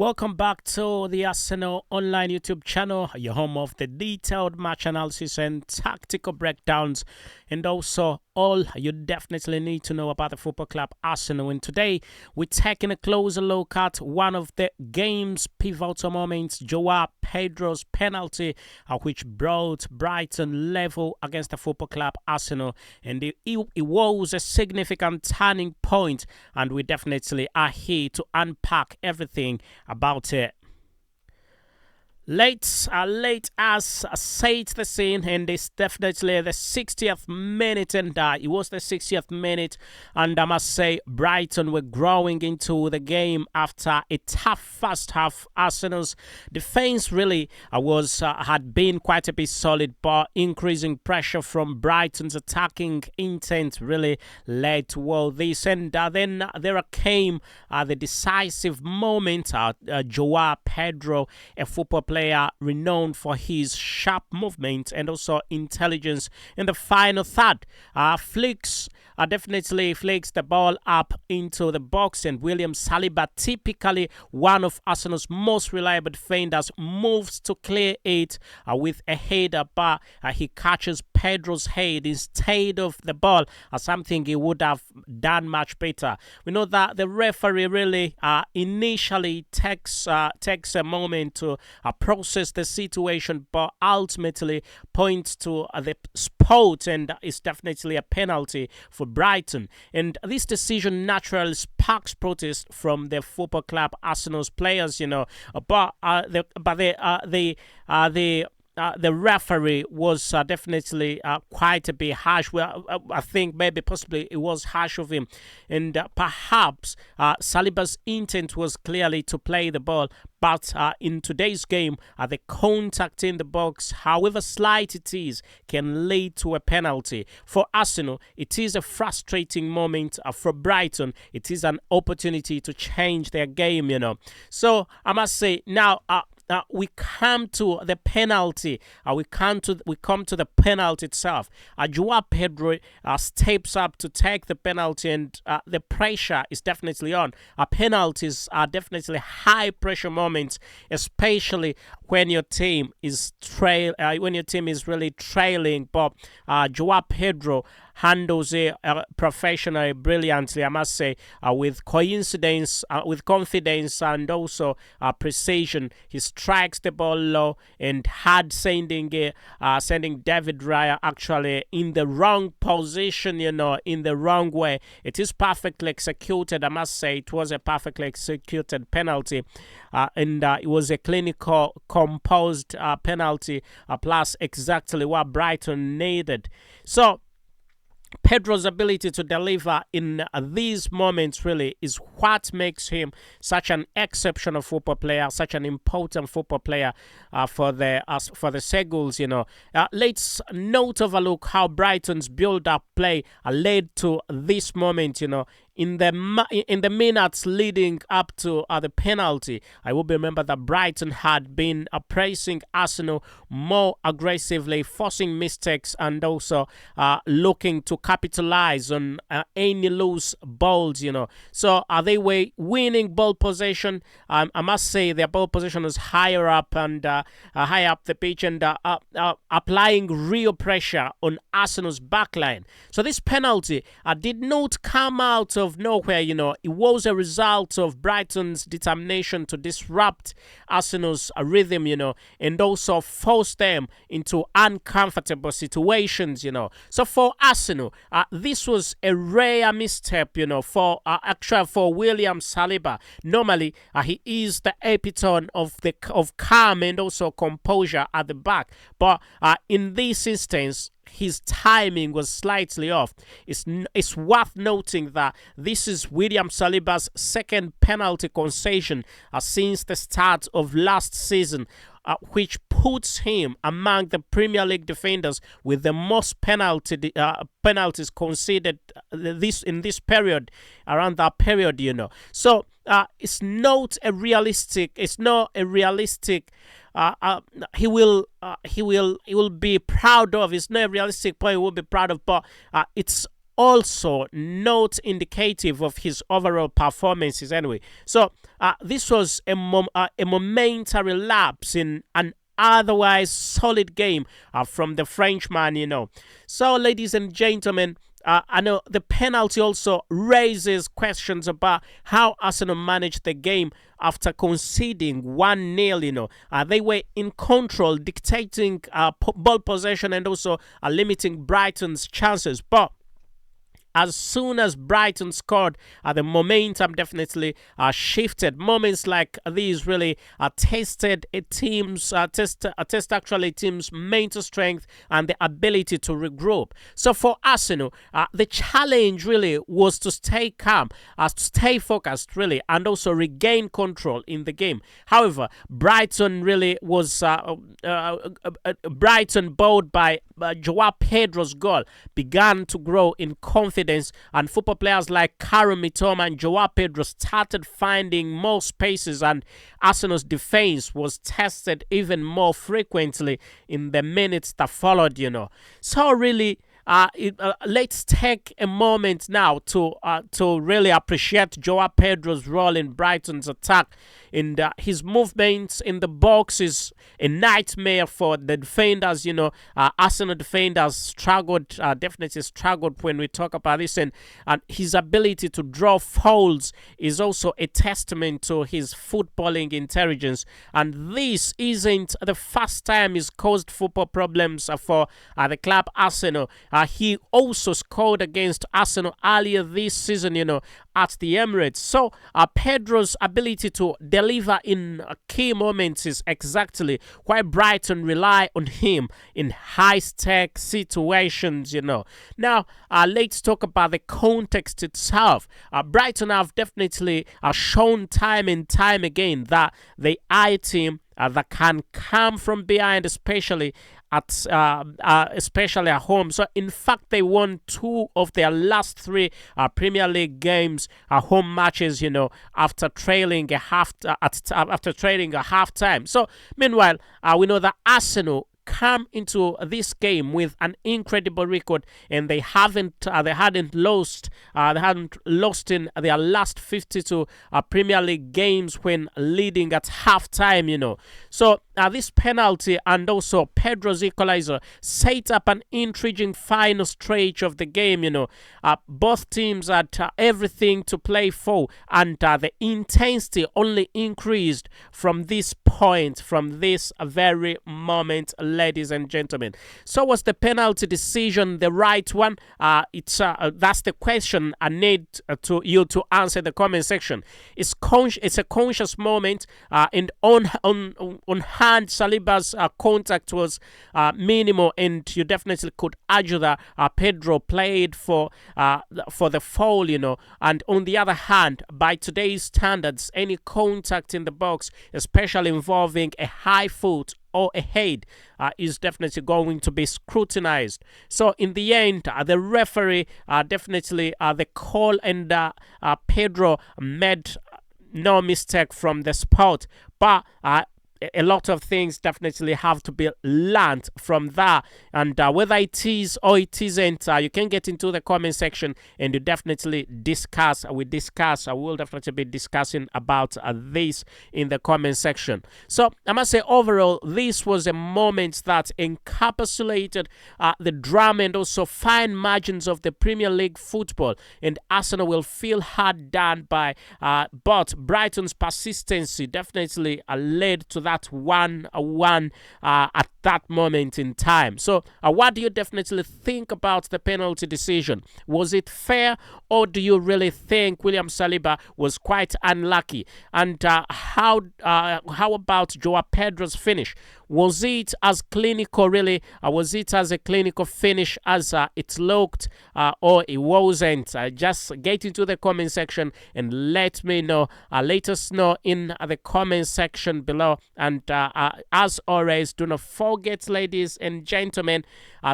Welcome back to the Arsenal online YouTube channel, your home of the detailed match analysis and tactical breakdowns, and also all you definitely need to know about the football club Arsenal. And today, we're taking a closer look at one of the game's pivotal moments, Joao Pedro's penalty, which brought Brighton level against the football club Arsenal. And it was a significant turning point, and we definitely are here to unpack everything about it. Late as set the scene, and it's definitely the 60th minute, and it was the 60th minute, and I must say Brighton were growing into the game after a tough first half. Arsenal's defense really had been quite a bit solid, but increasing pressure from Brighton's attacking intent really led to all this, and then there came the decisive moment. Joao Pedro, a football player renowned for his sharp movement and also intelligence in the final third, definitely flicks the ball up into the box, and William Saliba, typically one of Arsenal's most reliable defenders, moves to clear it with a header, but he catches Pedro's head instead of the ball, something he would have done much better. We know that the referee really initially takes a moment to process the situation, but ultimately points to the spot, and it's definitely a penalty for Brighton. And this decision naturally sparks protest from the football club Arsenal's players, but the referee was definitely quite a bit harsh. Well, I think maybe possibly it was harsh of him, and perhaps Saliba's intent was clearly to play the ball, but in today's game, the contact in the box, however slight it is, can lead to a penalty. For Arsenal, it is a frustrating moment. For Brighton, it is an opportunity to change their game, So I must say now, we come to the penalty. We come to the penalty itself. Joao Pedro steps up to take the penalty, and the pressure is definitely on. Penalties are definitely high pressure moments, especially when your team is really trailing. But Joao Pedro handles it professionally, brilliantly, I must say, with confidence, and also precision. He strikes the ball low and hard, sending David Raya actually in the wrong position, in the wrong way. It is perfectly executed, I must say. It was a perfectly executed penalty, and it was a clinical, composed penalty, plus exactly what Brighton needed. So Pedro's ability to deliver in these moments really is what makes him such an exceptional football player, such an important football player for the Seagulls. Let's not overlook how Brighton's build-up play led to this moment. In the minutes leading up to the penalty, I will remember that Brighton had been pressing Arsenal more aggressively, forcing mistakes, and also looking to capitalize on any loose balls. So they were winning ball possession. I must say their ball possession was higher up and high up the pitch, and applying real pressure on Arsenal's backline. So this penalty did not come out of nowhere. It was a result of Brighton's determination to disrupt Arsenal's rhythm, and also force them into uncomfortable situations. So for Arsenal, this was a rare misstep, for William Saliba. Normally, he is the epitome of calm and also composure at the back, but in this instance, his timing was slightly off. It's worth noting that this is William Saliba's second penalty concession since the start of last season, which puts him among the Premier League defenders with the most penalties conceded in this period, around that period. So it's not a realistic. He will be proud of. It's not a realistic point he will be proud of, but it's also not indicative of his overall performances anyway. So this was a momentary lapse in an otherwise solid game from the Frenchman. So, ladies and gentlemen, I know the penalty also raises questions about how Arsenal managed the game after conceding 1-0. They were in control, dictating ball possession and also limiting Brighton's chances. But as soon as Brighton scored, the momentum definitely shifted. Moments like these really tested a team's mental strength and the ability to regroup. So for Arsenal, the challenge really was to stay calm, to stay focused really, and also regain control in the game. However, Brighton really was Brighton, bowled by Joao Pedro's goal, began to grow in confidence, and football players like Karim Mitoma and Joao Pedro started finding more spaces, and Arsenal's defense was tested even more frequently in the minutes that followed. So really, let's take a moment now to really appreciate Joao Pedro's role in Brighton's attack. And his movements in the box is a nightmare for the defenders. Arsenal defenders definitely struggled when we talk about this. And his ability to draw fouls is also a testament to his footballing intelligence. And this isn't the first time he's caused football problems for the club Arsenal. He also scored against Arsenal earlier this season, at the Emirates. So Pedro's ability to deliver in key moments is exactly why Brighton rely on him in high-stake situations. Now, let's talk about the context itself. Brighton have definitely shown time and time again that they are a team that can come from behind, especially at home. So in fact, they won 2 of their last 3 Premier League games, home matches, after trailing a half time. So meanwhile, we know that Arsenal come into this game with an incredible record, and they hadn't lost in their last 52 Premier League games when leading at halftime. So this penalty and also Pedro's equalizer set up an intriguing final stretch of the game. Both teams had everything to play for, and the intensity only increased from this point, from this very moment, ladies and gentlemen. So was the penalty decision the right one? That's the question I need you to answer in the comment section. It's a conscious moment, and on hand, Saliba's contact was minimal, and you definitely could argue that Pedro played for the foul, And on the other hand, by today's standards, any contact in the box, especially involving a high foot or a head, is definitely going to be scrutinized. So in the end, the referee definitely the call, and Pedro made no mistake from the spot, but a lot of things definitely have to be learned from that, and whether it is or it isn't, you can get into the comment section and you definitely discuss. I will definitely be discussing about this in the comment section. So I must say, overall, this was a moment that encapsulated the drama and also fine margins of the Premier League football, and Arsenal will feel hard done by, but Brighton's persistency definitely led to that 1-1 at that moment in time. So what do you definitely think about the penalty decision? Was it fair, or do you really think William Saliba was quite unlucky? And how about Joao Pedro's finish? Was it as clinical, really? Was it as a clinical finish as it looked, or it wasn't? Just get into the comment section and let me know. Let us know in the comment section below. And as always, do not forget, ladies and gentlemen,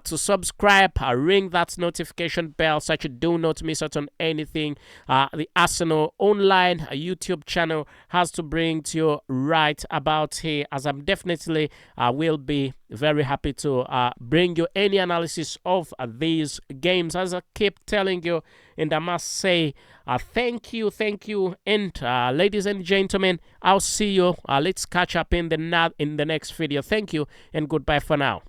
to subscribe, ring that notification bell so that you do not miss out on anything the Arsenal Online YouTube channel has to bring to you right about here, as I'm definitely I will be very happy to bring you any analysis of these games, as I keep telling you. And I must say, thank you, and ladies and gentlemen, I'll see you. Let's catch up in the next video. Thank you, and goodbye for now.